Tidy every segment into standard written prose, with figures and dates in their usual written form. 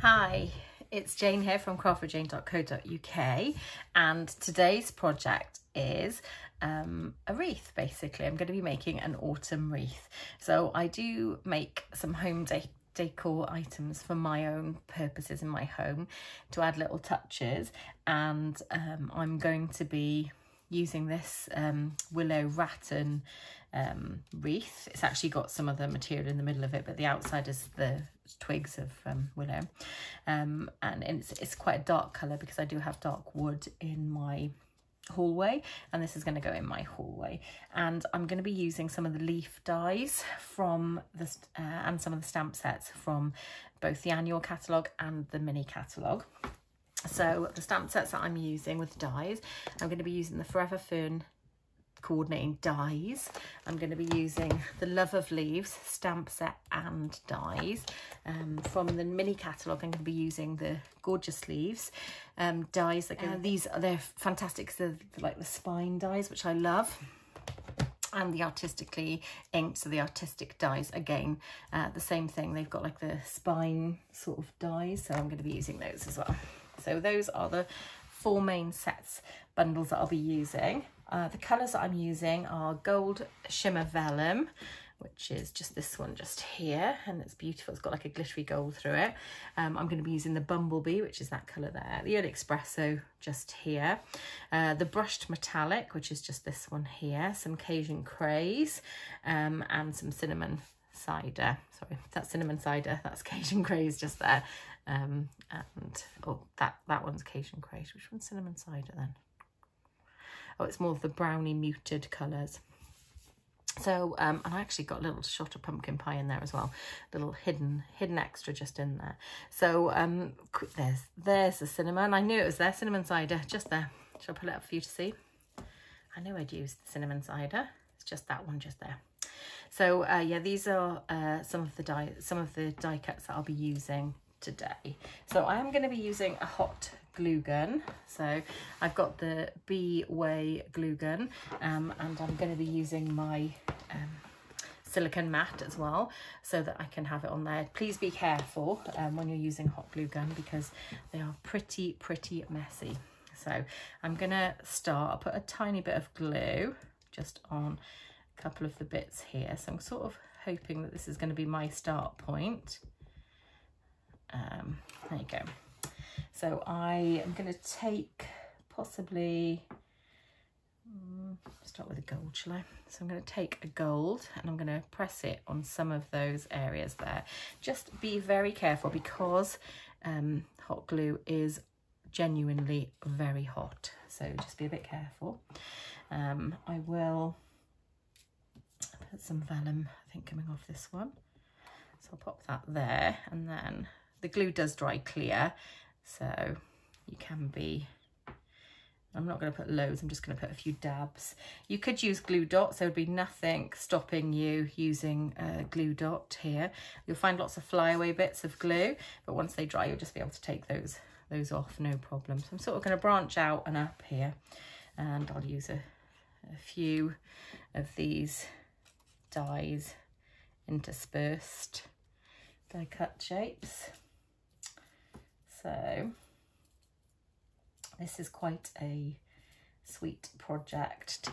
Hi, it's Jane here from craftforjane.co.uk, and today's project is a wreath. Basically, I'm going to be making an autumn wreath. So I do make some home decor items for my own purposes in my home to add little touches, and I'm going to be using this willow rattan wreath. It's actually got some of the material in the middle of it, but the outside is the twigs of willow, and it's quite a dark colour because I do have dark wood in my hallway, and this is going to go in my hallway. And I'm going to be using some of the leaf dies from this and some of the stamp sets from both the annual catalogue and the mini catalogue. So the stamp sets that I'm using with dies, I'm going to be using the Forever Fern coordinating dies. I'm going to be using the Love of Leaves stamp set and dies. From the mini catalogue, I'm going to be using the Gorgeous Leaves dies. They're fantastic because they're like the spine dies, which I love. And the artistically inked, so the artistic dies, again, the same thing. They've got like the spine sort of dies, so I'm going to be using those as well. So those are the four main bundles that I'll be using. The colours that I'm using are Gold Shimmer Vellum, which is just this one just here, and it's beautiful. It's got like a glittery gold through it. I'm going to be using the Bumblebee, which is that colour there. The Early Espresso just here. The Brushed Metallic, which is just this one here. Some Cajun Craze, and some Cinnamon Cider. Sorry, that's Cinnamon Cider. That's Cajun Craze just there. And oh, that one's Cajun Craze. Which one's Cinnamon Cider then? Oh, it's more of the brownie muted colours. So, and I actually got a little shot of pumpkin pie in there as well. Little hidden extra just in there. So, there's the cinnamon. I knew it was there, cinnamon cider, just there. Shall I pull it up for you to see? I knew I'd use the cinnamon cider. It's just that one just there. So, yeah, these are some of the die cuts that I'll be using today. So I am going to be using a hot glue gun. So I've got the B-Way glue gun, and I'm going to be using my silicone mat as well, so that I can have it on there. Please be careful when you're using hot glue gun, because they are pretty messy. So I'm going to start. I'll put a tiny bit of glue just on a couple of the bits here. So I'm sort of hoping that this is going to be my start point. There you go. So I am going to take possibly, start with a gold, shall I? So I'm going to take a gold and I'm going to press it on some of those areas there. Just be very careful, because hot glue is genuinely very hot. So just be a bit careful. I will put some vellum, I think, coming off this one. So I'll pop that there, and then the glue does dry clear, so you can be, I'm not going to put loads, I'm just going to put a few dabs. You could use glue dots, there would be nothing stopping you using a glue dot here. You'll find lots of flyaway bits of glue, but once they dry, you'll just be able to take those off, no problem. So I'm sort of going to branch out and up here, and I'll use a few of these dies interspersed die cut shapes. So this is quite a sweet project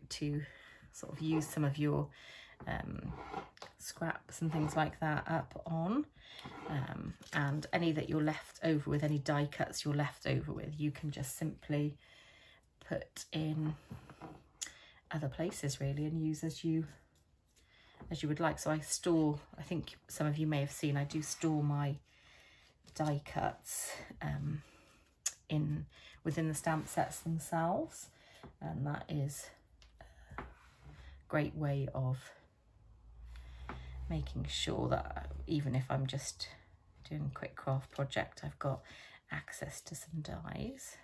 to sort of use some of your scraps and things like that up on, and any that you're left over with, any die cuts you're left over with, you can just simply put in other places really, and use as you would like. So I store, I think some of you may have seen, I do store my die cuts within the stamp sets themselves, and that is a great way of making sure that even if I'm just doing a quick craft project, I've got access to some dies.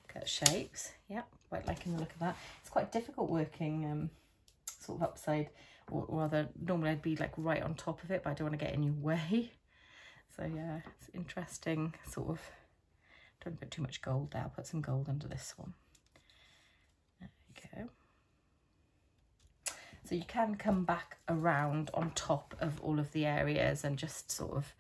Cut shapes, yeah, quite liking the look of that. It's quite difficult working sort of upside, or rather normally I'd be like right on top of it, but I don't want to get in your way. So yeah, it's interesting, sort of, don't put too much gold there. I'll put some gold under this one. There we go. So you can come back around on top of all of the areas and just sort of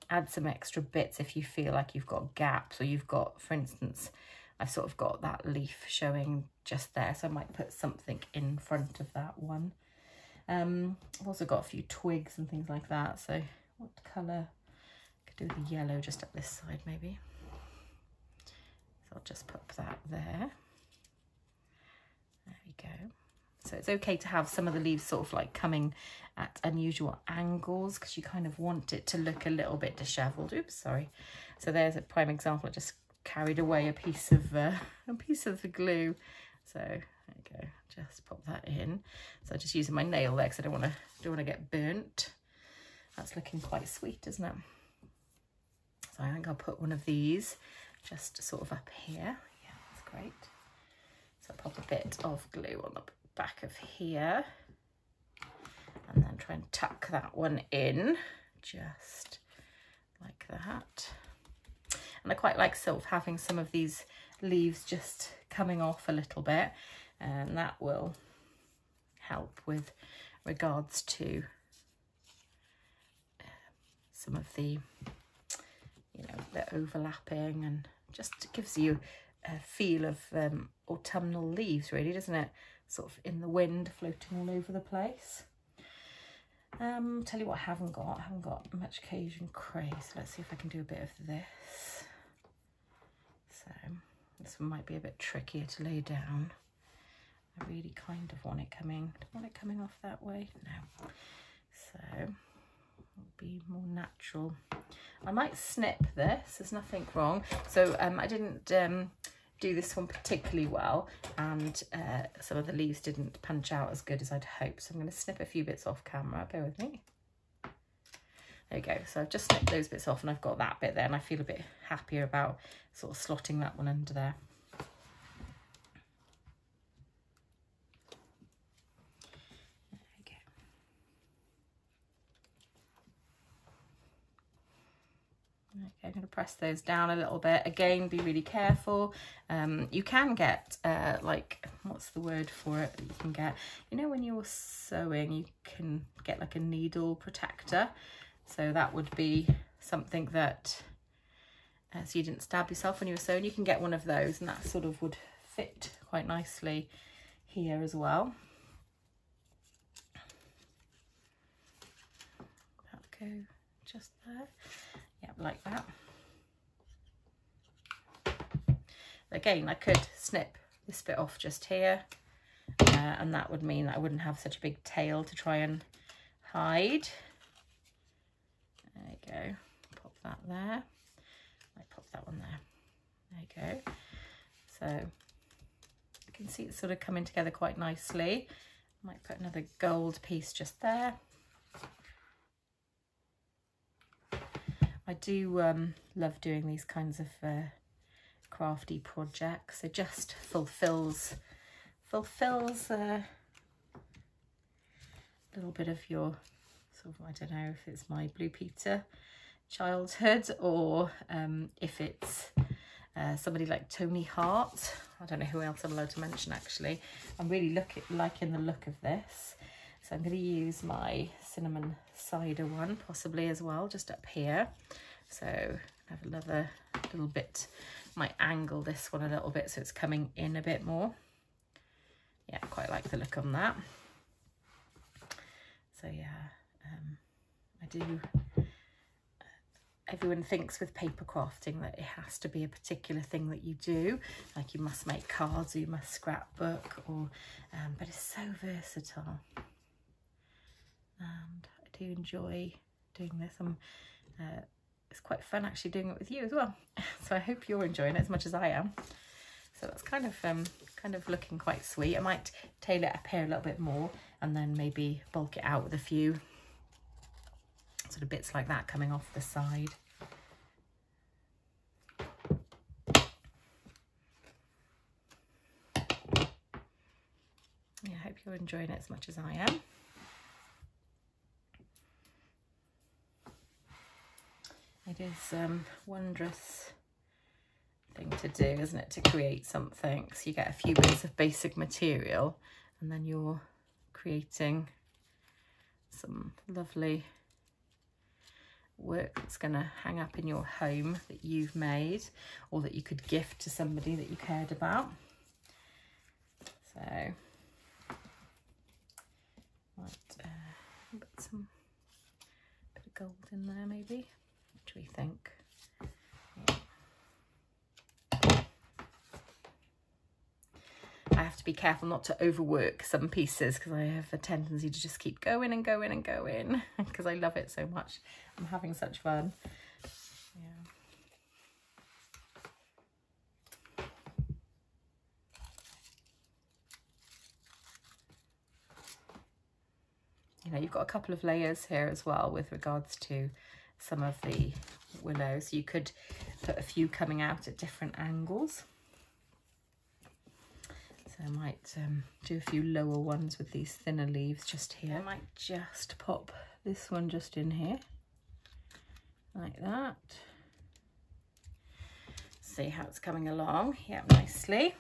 add some extra bits if you feel like you've got gaps, or you've got, for instance, I've sort of got that leaf showing just there, so I might put something in front of that one. I've also got a few twigs and things like that, so what colour? I could do the yellow just up this side maybe. So I'll just pop that there. There we go. So it's okay to have some of the leaves sort of like coming at unusual angles, because you kind of want it to look a little bit dishevelled. Oops, sorry. So there's a prime example. I just carried away a piece of the glue. So there you go. Just pop that in. So just using my nail there because I don't want to get burnt. That's looking quite sweet, isn't it? So I think I'll put one of these just sort of up here. Yeah, that's great. So I'll pop a bit of glue on the back of here, and then try and tuck that one in just like that. And I quite like sort of having some of these leaves just coming off a little bit, and that will help with regards to some of the, you know, the overlapping, and just gives you a feel of autumnal leaves, really, doesn't it? Sort of in the wind, floating all over the place. Tell you what I haven't got much Cajun cray, so let's see if I can do a bit of this. So this one might be a bit trickier to lay down. I really kind of want it coming, off that way. No, so it'll be more natural. I might snip this, there's nothing wrong. So I didn't do this one particularly well, and some of the leaves didn't punch out as good as I'd hoped, so I'm going to snip a few bits off camera. Bear with me. There you go. So I've just snipped those bits off, and I've got that bit there, and I feel a bit happier about sort of slotting that one under there. Okay, I'm going to press those down a little bit. Again, be really careful. You can get, like, what's the word for it that you can get? You know, when you're sewing, you can get like a needle protector. So that would be something that, so you didn't stab yourself when you were sewing. You can get one of those, and that sort of would fit quite nicely here as well. That'll go just there. Yep, like that. Again, I could snip this bit off just here, and that would mean that I wouldn't have such a big tail to try and hide. There you go. Pop that there. I pop that one there. There you go. So you can see it's sort of coming together quite nicely. Might put another gold piece just there. I do love doing these kinds of crafty projects. It just fulfills a little bit of your sort of, I don't know if it's my Blue Peter childhood, or if it's somebody like Tony Hart. I don't know who else I'm allowed to mention, actually. I'm really liking the look of this. So I'm going to use my cinnamon cider one possibly as well, just up here. So I have another little bit, might angle this one a little bit so it's coming in a bit more. Yeah, quite like the look on that. So yeah, I do, everyone thinks with paper crafting that it has to be a particular thing that you do, like you must make cards or you must scrapbook, or but it's so versatile. And I do enjoy doing this. It's quite fun actually doing it with you as well. So I hope you're enjoying it as much as I am. So that's kind of looking quite sweet. I might tail it up here a little bit more, and then maybe bulk it out with a few sort of bits like that coming off the side. Yeah, I hope you're enjoying it as much as I am. It is a wondrous thing to do, isn't it, to create something. So you get a few bits of basic material, and then you're creating some lovely work that's going to hang up in your home that you've made, or that you could gift to somebody that you cared about. So might put some bit of gold in there maybe. What do we think? Yeah. I have to be careful not to overwork some pieces because I have a tendency to just keep going and going and going because I love it so much. I'm having such fun. Yeah. You know, you've got a couple of layers here as well with regards to some of the willows. You could put a few coming out at different angles. So I might do a few lower ones with these thinner leaves just here. I might just pop this one just in here, like that. See how it's coming along. Yep, nicely.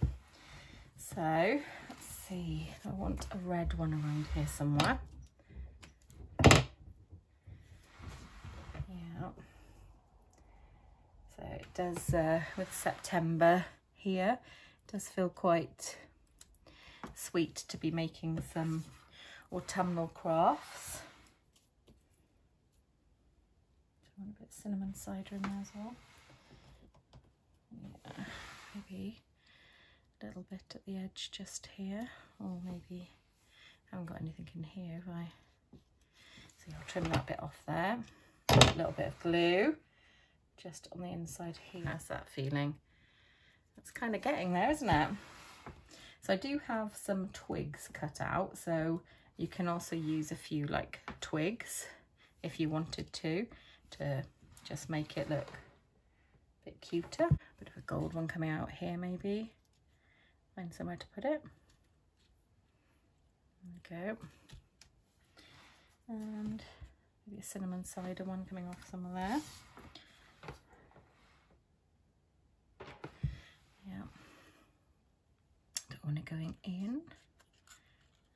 So let's see, I want a red one around here somewhere. Yeah. So it does, with September here, it does feel quite sweet to be making some autumnal crafts. I want a bit of cinnamon cider in there as well. Yeah, maybe a little bit at the edge just here, or maybe I haven't got anything in here, have I? So I'll trim that bit off there. A little bit of glue just on the inside here. How's that feeling? It's kind of getting there, isn't it? So I do have some twigs cut out, so you can also use a few like twigs if you wanted to just make it look a bit cuter. A bit of a gold one coming out here maybe. Find somewhere to put it. There we go. And maybe a cinnamon cider one coming off somewhere there. Yeah. Don't want it going in.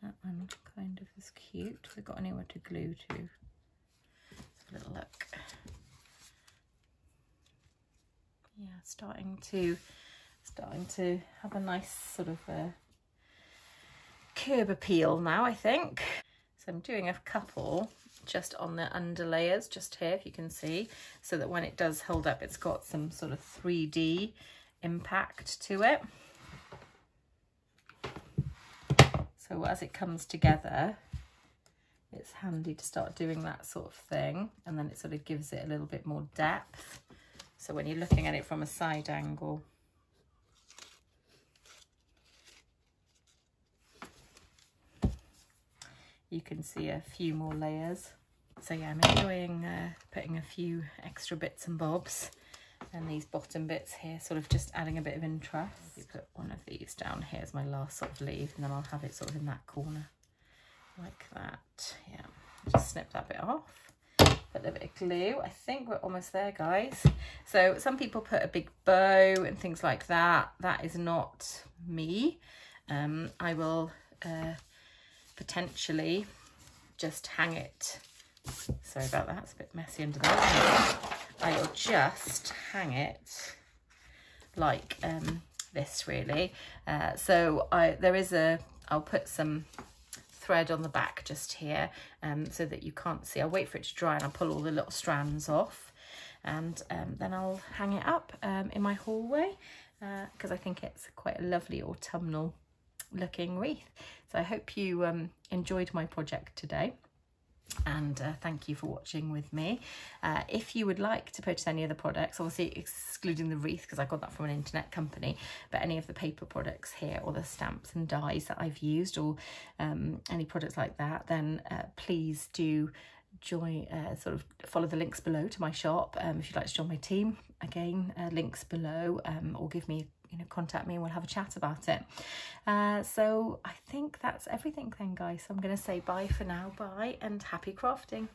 That one kind of is cute. We've got anywhere to glue to. Let's have a little look. Yeah, starting to have a nice sort of curb appeal now, I think. So I'm doing a couple just on the under layers just here, if you can see, so that when it does hold up, it's got some sort of 3D impact to it. So as it comes together, it's handy to start doing that sort of thing, and then it sort of gives it a little bit more depth. So when you're looking at it from a side angle, you can see a few more layers. So yeah, I'm enjoying putting a few extra bits and bobs, and these bottom bits here sort of just adding a bit of interest. Maybe put one of these down here as my last sort of leaf, and then I'll have it sort of in that corner like that. Yeah, just snip that bit off. Put a little bit of glue. I think we're almost there, guys. So some people put a big bow and things like that. That is not me. I will potentially just hang it. Sorry about that, it's a bit messy under there. I'll just hang it like this really. So I'll put some thread on the back just here so that you can't see. I'll wait for it to dry and I'll pull all the little strands off, and then I'll hang it up in my hallway because I think it's quite a lovely autumnal looking wreath. So I hope you enjoyed my project today, and thank you for watching with me. If you would like to purchase any of the products, obviously excluding the wreath because I got that from an internet company, but any of the paper products here or the stamps and dies that I've used, or any products like that, then please do join, sort of follow the links below to my shop. If you'd like to join my team, again, links below, or give me, contact me and we'll have a chat about it. So I think that's everything then, guys. So I'm going to say bye for now. Bye and happy crafting.